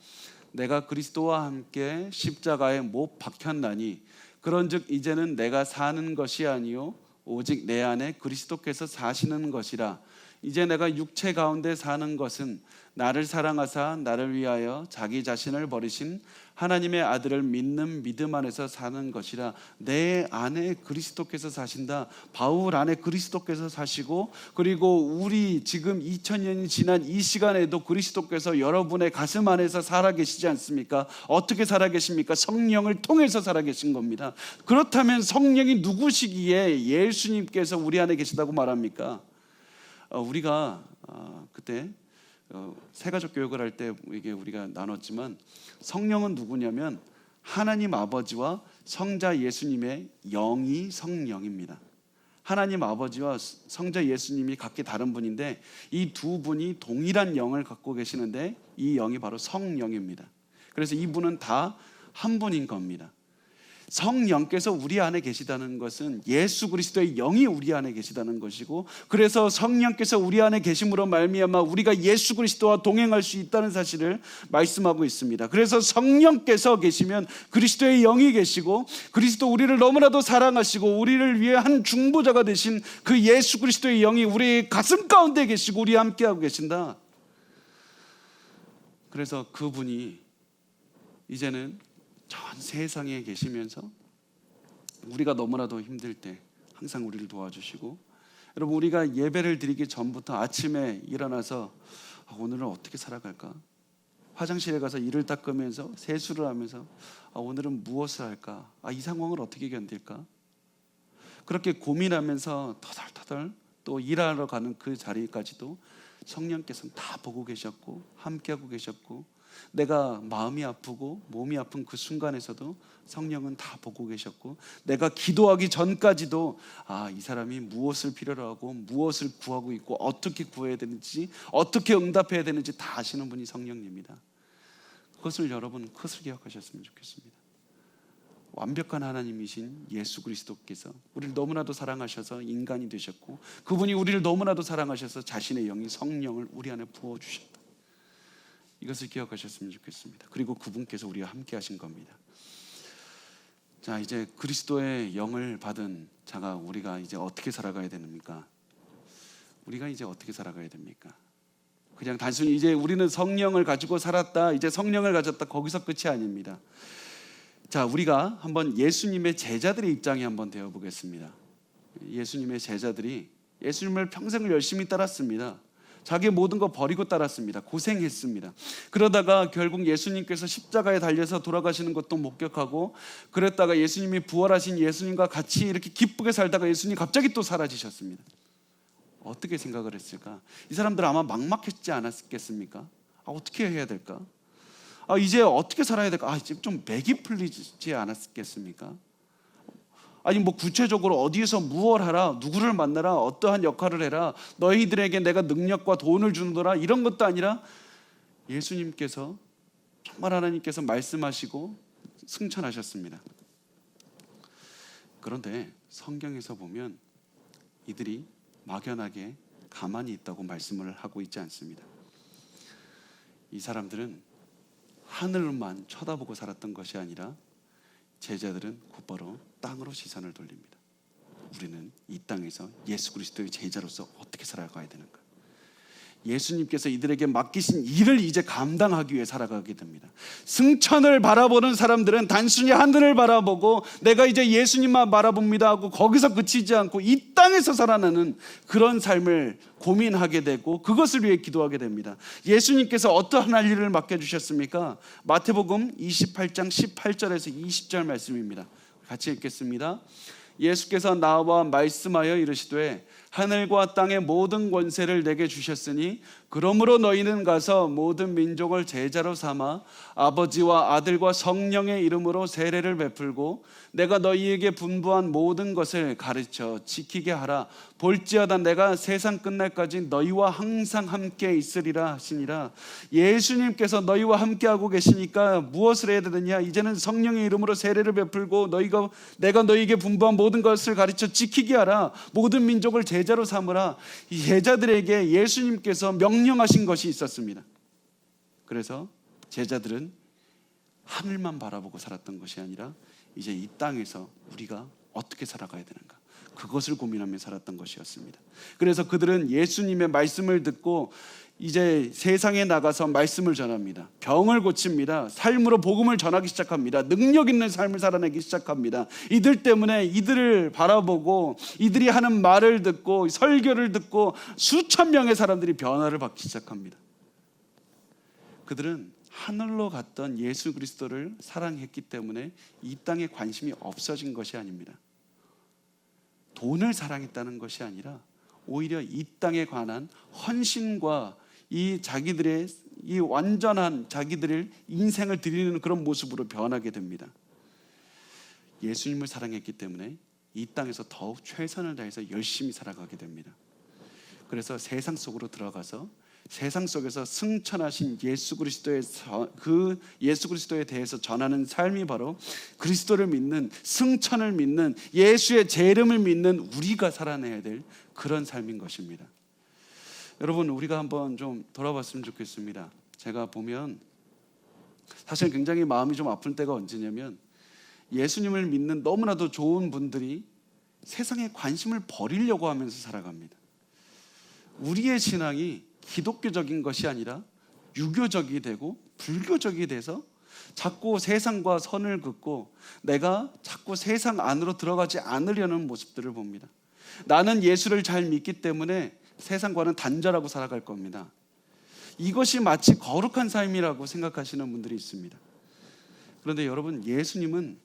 내가 그리스도와 함께 십자가에 못 박혔나니 그런즉 이제는 내가 사는 것이 아니요 오직 내 안에 그리스도께서 사시는 것이라. 이제 내가 육체 가운데 사는 것은 나를 사랑하사 나를 위하여 자기 자신을 버리신 하나님의 아들을 믿는 믿음 안에서 사는 것이라. 내 안에 그리스도께서 사신다. 바울 안에 그리스도께서 사시고, 그리고 우리 지금 2000년이 지난 이 시간에도 그리스도께서 여러분의 가슴 안에서 살아계시지 않습니까? 어떻게 살아계십니까? 성령을 통해서 살아계신 겁니다. 그렇다면 성령이 누구시기에 예수님께서 우리 안에 계시다고 말합니까? 우리가 그때 새가족 교육을 할 때 이게 우리가 나눴지만, 성령은 누구냐면 하나님 아버지와 성자 예수님의 영이 성령입니다. 하나님 아버지와 성자 예수님이 각기 다른 분인데 이 두 분이 동일한 영을 갖고 계시는데 이 영이 바로 성령입니다. 그래서 이분은 다 한 분인 겁니다. 성령께서 우리 안에 계시다는 것은 예수 그리스도의 영이 우리 안에 계시다는 것이고, 그래서 성령께서 우리 안에 계심으로 말미암아 우리가 예수 그리스도와 동행할 수 있다는 사실을 말씀하고 있습니다. 그래서 성령께서 계시면 그리스도의 영이 계시고, 그리스도 우리를 너무나도 사랑하시고 우리를 위해 한 중보자가 되신 그 예수 그리스도의 영이 우리 가슴 가운데 계시고 우리와 함께하고 계신다. 그래서 그분이 이제는 전 세상에 계시면서 우리가 너무나도 힘들 때 항상 우리를 도와주시고, 여러분 우리가 예배를 드리기 전부터 아침에 일어나서 오늘은 어떻게 살아갈까? 화장실에 가서 이를 닦으면서 세수를 하면서 오늘은 무엇을 할까? 이 상황을 어떻게 견딜까? 그렇게 고민하면서 터덜터덜 또 일하러 가는 그 자리까지도 성령께서는 다 보고 계셨고 함께하고 계셨고, 내가 마음이 아프고 몸이 아픈 그 순간에서도 성령은 다 보고 계셨고, 내가 기도하기 전까지도 이 사람이 무엇을 필요로 하고 무엇을 구하고 있고 어떻게 구해야 되는지 어떻게 응답해야 되는지 다 아시는 분이 성령님입니다. 그것을 여러분 그것을 기억하셨으면 좋겠습니다. 완벽한 하나님이신 예수 그리스도께서 우리를 너무나도 사랑하셔서 인간이 되셨고, 그분이 우리를 너무나도 사랑하셔서 자신의 영이 성령을 우리 안에 부어주셨다. 이것을 기억하셨으면 좋겠습니다. 그리고 그분께서 우리와 함께 하신 겁니다. 자, 이제 그리스도의 영을 받은 자가 우리가 이제 어떻게 살아가야 됩니까? 우리가 이제 어떻게 살아가야 됩니까? 그냥 단순히 이제 우리는 성령을 가지고 살았다, 이제 성령을 가졌다, 거기서 끝이 아닙니다. 자, 우리가 한번 예수님의 제자들의 입장에 한번 되어 보겠습니다. 예수님의 제자들이 예수님을 평생을 열심히 따랐습니다. 자기 모든 거 버리고 따랐습니다. 고생했습니다. 그러다가 결국 예수님께서 십자가에 달려서 돌아가시는 것도 목격하고, 그랬다가 예수님이 부활하신 예수님과 같이 이렇게 기쁘게 살다가 예수님 갑자기 또 사라지셨습니다. 어떻게 생각을 했을까? 이 사람들 아마 막막했지 않았겠습니까? 어떻게 해야 될까? 이제 어떻게 살아야 될까? 이제 좀 맥이 풀리지 않았겠습니까? 아니 구체적으로 어디에서 무엇을 하라, 누구를 만나라, 어떠한 역할을 해라, 너희들에게 내가 능력과 돈을 주노라, 이런 것도 아니라 예수님께서 정말 하나님께서 말씀하시고 승천하셨습니다. 그런데 성경에서 보면 이들이 막연하게 가만히 있다고 말씀을 하고 있지 않습니다. 이 사람들은 하늘만 쳐다보고 살았던 것이 아니라 제자들은 곧바로 땅으로 시선을 돌립니다. 우리는 이 땅에서 예수 그리스도의 제자로서 어떻게 살아가야 되는가? 예수님께서 이들에게 맡기신 일을 이제 감당하기 위해 살아가게 됩니다. 승천을 바라보는 사람들은 단순히 하늘을 바라보고 내가 이제 예수님만 바라봅니다 하고 거기서 그치지 않고 이 땅에서 살아나는 그런 삶을 고민하게 되고 그것을 위해 기도하게 됩니다. 예수님께서 어떠한 할 일을 맡겨주셨습니까? 마태복음 28장 18절에서 20절 말씀입니다. 같이 읽겠습니다. 예수께서 나와 말씀하여 이르시되 하늘과 땅의 모든 권세를 내게 주셨으니 그러므로 너희는 가서 모든 민족을 제자로 삼아 아버지와 아들과 성령의 이름으로 세례를 베풀고 내가 너희에게 분부한 모든 것을 가르쳐 지키게 하라. 볼지어다 내가 세상 끝날까지 너희와 항상 함께 있으리라 하시니라. 예수님께서 너희와 함께하고 계시니까 무엇을 해야 되느냐? 이제는 성령의 이름으로 세례를 베풀고 내가 너희에게 분부한 모든 것을 가르쳐 지키게 하라. 모든 민족을 제자로 삼으라. 이 제자들에게 예수님께서 명령하신 것이 있었습니다. 그래서 제자들은 하늘만 바라보고 살았던 것이 아니라 이제 이 땅에서 우리가 어떻게 살아가야 되는가, 그것을 고민하며 살았던 것이었습니다. 그래서 그들은 예수님의 말씀을 듣고 이제 세상에 나가서 말씀을 전합니다. 병을 고칩니다. 삶으로 복음을 전하기 시작합니다. 능력 있는 삶을 살아내기 시작합니다. 이들 때문에 이들을 바라보고 이들이 하는 말을 듣고 설교를 듣고 수천 명의 사람들이 변화를 받기 시작합니다. 그들은 하늘로 갔던 예수 그리스도를 사랑했기 때문에 이 땅에 관심이 없어진 것이 아닙니다. 돈을 사랑했다는 것이 아니라 오히려 이 땅에 관한 헌신과 이 자기들의 이 완전한 자기들의 인생을 드리는 그런 모습으로 변하게 됩니다. 예수님을 사랑했기 때문에 이 땅에서 더욱 최선을 다해서 열심히 살아가게 됩니다. 그래서 세상 속으로 들어가서 세상 속에서 승천하신 예수 그리스도에 대해서 전하는 삶이 바로 그리스도를 믿는, 승천을 믿는, 예수의 제 이름을 믿는 우리가 살아내야 될 그런 삶인 것입니다. 여러분, 우리가 한번 좀 돌아봤으면 좋겠습니다. 제가 보면 사실 굉장히 마음이 좀 아픈 때가 언제냐면 예수님을 믿는 너무나도 좋은 분들이 세상에 관심을 버리려고 하면서 살아갑니다. 우리의 신앙이 기독교적인 것이 아니라 유교적이 되고 불교적이 돼서 자꾸 세상과 선을 긋고 내가 자꾸 세상 안으로 들어가지 않으려는 모습들을 봅니다. 나는 예수를 잘 믿기 때문에 세상과는 단절하고 살아갈 겁니다. 이것이 마치 거룩한 삶이라고 생각하시는 분들이 있습니다. 그런데 여러분, 예수님은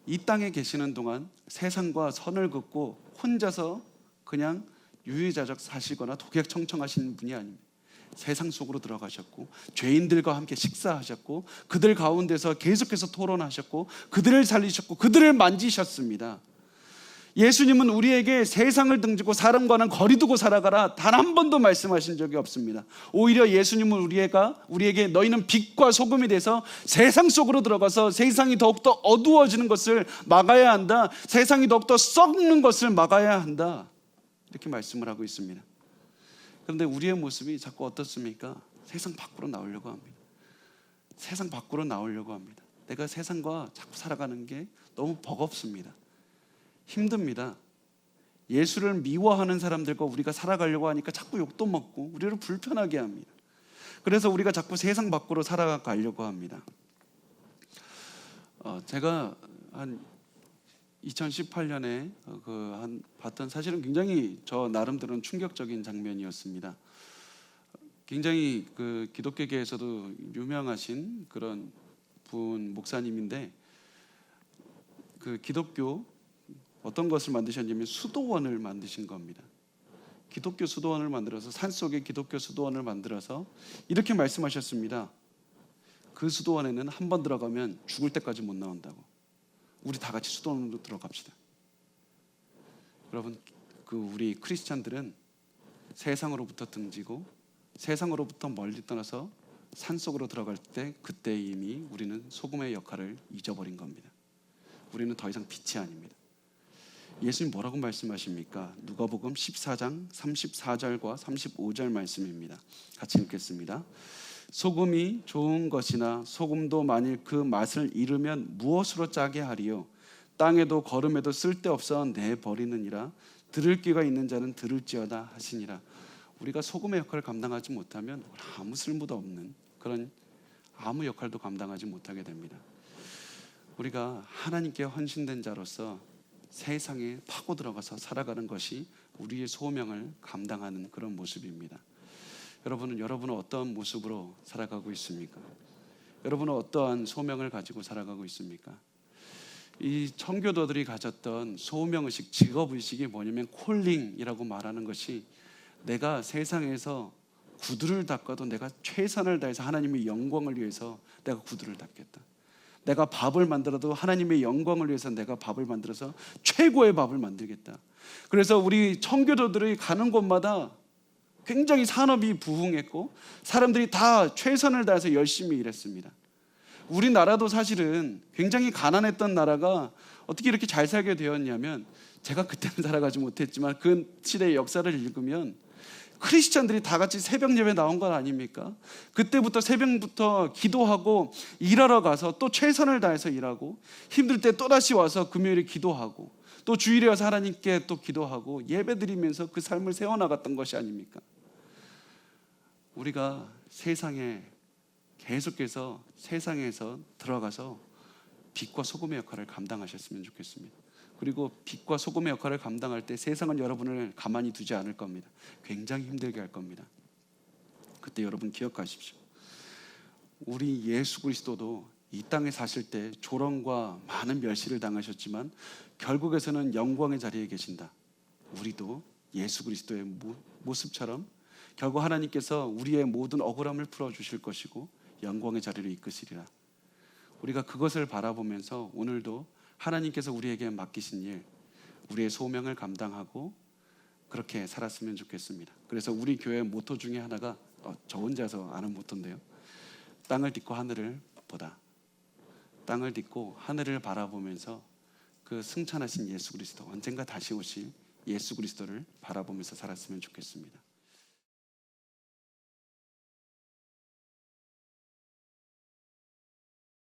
이 땅에 계시는 동안 세상과 선을 긋고 혼자서 그냥 유유자적 사시거나 독약청청하시는 분이 아닙니다. 세상 속으로 들어가셨고 죄인들과 함께 식사하셨고 그들 가운데서 계속해서 토론하셨고 그들을 살리셨고 그들을 만지셨습니다. 예수님은 우리에게 세상을 등지고 사람과는 거리 두고 살아가라 단 한 번도 말씀하신 적이 없습니다. 오히려 예수님은 우리에게 너희는 빛과 소금이 돼서 세상 속으로 들어가서 세상이 더욱더 어두워지는 것을 막아야 한다. 세상이 더욱더 썩는 것을 막아야 한다. 이렇게 말씀을 하고 있습니다. 그런데 우리의 모습이 자꾸 어떻습니까? 세상 밖으로 나오려고 합니다. 세상 밖으로 나오려고 합니다. 내가 세상과 자꾸 살아가는 게 너무 버겁습니다. 힘듭니다. 예수를 미워하는 사람들과 우리가 살아가려고 하니까 자꾸 욕도 먹고 우리를 불편하게 합니다. 그래서 우리가 자꾸 세상 밖으로 살아가려고 합니다. 제가 한 2018년에 봤던 사실은 굉장히 저 나름대로는 충격적인 장면이었습니다. 굉장히 그 기독교계에서도 유명하신 그런 분 목사님인데 그 기독교 어떤 것을 만드셨냐면 수도원을 만드신 겁니다. 기독교 수도원을 만들어서 산속에 기독교 수도원을 만들어서 이렇게 말씀하셨습니다. 그 수도원에는 한 번 들어가면 죽을 때까지 못 나온다고. 우리 다 같이 수도원으로 들어갑시다. 여러분, 우리 크리스찬들은 세상으로부터 등지고 세상으로부터 멀리 떠나서 산속으로 들어갈 때 그때 이미 우리는 소금의 역할을 잊어버린 겁니다. 우리는 더 이상 빛이 아닙니다. 예수님 뭐라고 말씀하십니까? 누가복음 14장 34절과 35절 말씀입니다. 같이 읽겠습니다. 소금이 좋은 것이나 소금도 만일 그 맛을 잃으면 무엇으로 짜게 하리요? 땅에도 거름에도 쓸데없어 내버리느니라. 들을 귀가 있는 자는 들을지어다 하시니라. 우리가 소금의 역할을 감당하지 못하면 아무 쓸모도 없는 그런 아무 역할도 감당하지 못하게 됩니다. 우리가 하나님께 헌신된 자로서 세상에 파고 들어가서 살아가는 것이 우리의 소명을 감당하는 그런 모습입니다. 여러분은 어떠한 모습으로 살아가고 있습니까? 여러분은 어떠한 소명을 가지고 살아가고 있습니까? 이 청교도들이 가졌던 소명의식, 직업의식이 뭐냐면 콜링이라고 말하는 것이 내가 세상에서 구두를 닦아도 내가 최선을 다해서 하나님의 영광을 위해서 내가 구두를 닦겠다. 내가 밥을 만들어도 하나님의 영광을 위해서 내가 밥을 만들어서 최고의 밥을 만들겠다. 그래서 우리 청교도들이 가는 곳마다 굉장히 산업이 부흥했고 사람들이 다 최선을 다해서 열심히 일했습니다. 우리나라도 사실은 굉장히 가난했던 나라가 어떻게 이렇게 잘 살게 되었냐면, 제가 그때는 살아가지 못했지만 그 시대의 역사를 읽으면 크리스찬들이 다 같이 새벽 예배 나온 것 아닙니까? 그때부터 새벽부터 기도하고 일하러 가서 또 최선을 다해서 일하고 힘들 때 또다시 와서 금요일에 기도하고 또 주일에 와서 하나님께 또 기도하고 예배드리면서 그 삶을 세워나갔던 것이 아닙니까? 우리가 세상에 계속해서 세상에서 들어가서 빛과 소금의 역할을 감당하셨으면 좋겠습니다. 그리고 빛과 소금의 역할을 감당할 때 세상은 여러분을 가만히 두지 않을 겁니다. 굉장히 힘들게 할 겁니다. 그때 여러분 기억하십시오. 우리 예수 그리스도도 이 땅에 사실 때 조롱과 많은 멸시를 당하셨지만 결국에서는 영광의 자리에 계신다. 우리도 예수 그리스도의 모습처럼 결국 하나님께서 우리의 모든 억울함을 풀어주실 것이고 영광의 자리로 이끄시리라. 우리가 그것을 바라보면서 오늘도 하나님께서 우리에게 맡기신 일, 우리의 소명을 감당하고 그렇게 살았으면 좋겠습니다. 그래서 우리 교회 모토 중에 하나가 저 혼자서 아는 모토인데요, 땅을 딛고 하늘을 보다. 땅을 딛고 하늘을 바라보면서 그 승천하신 예수 그리스도, 언젠가 다시 오실 예수 그리스도를 바라보면서 살았으면 좋겠습니다.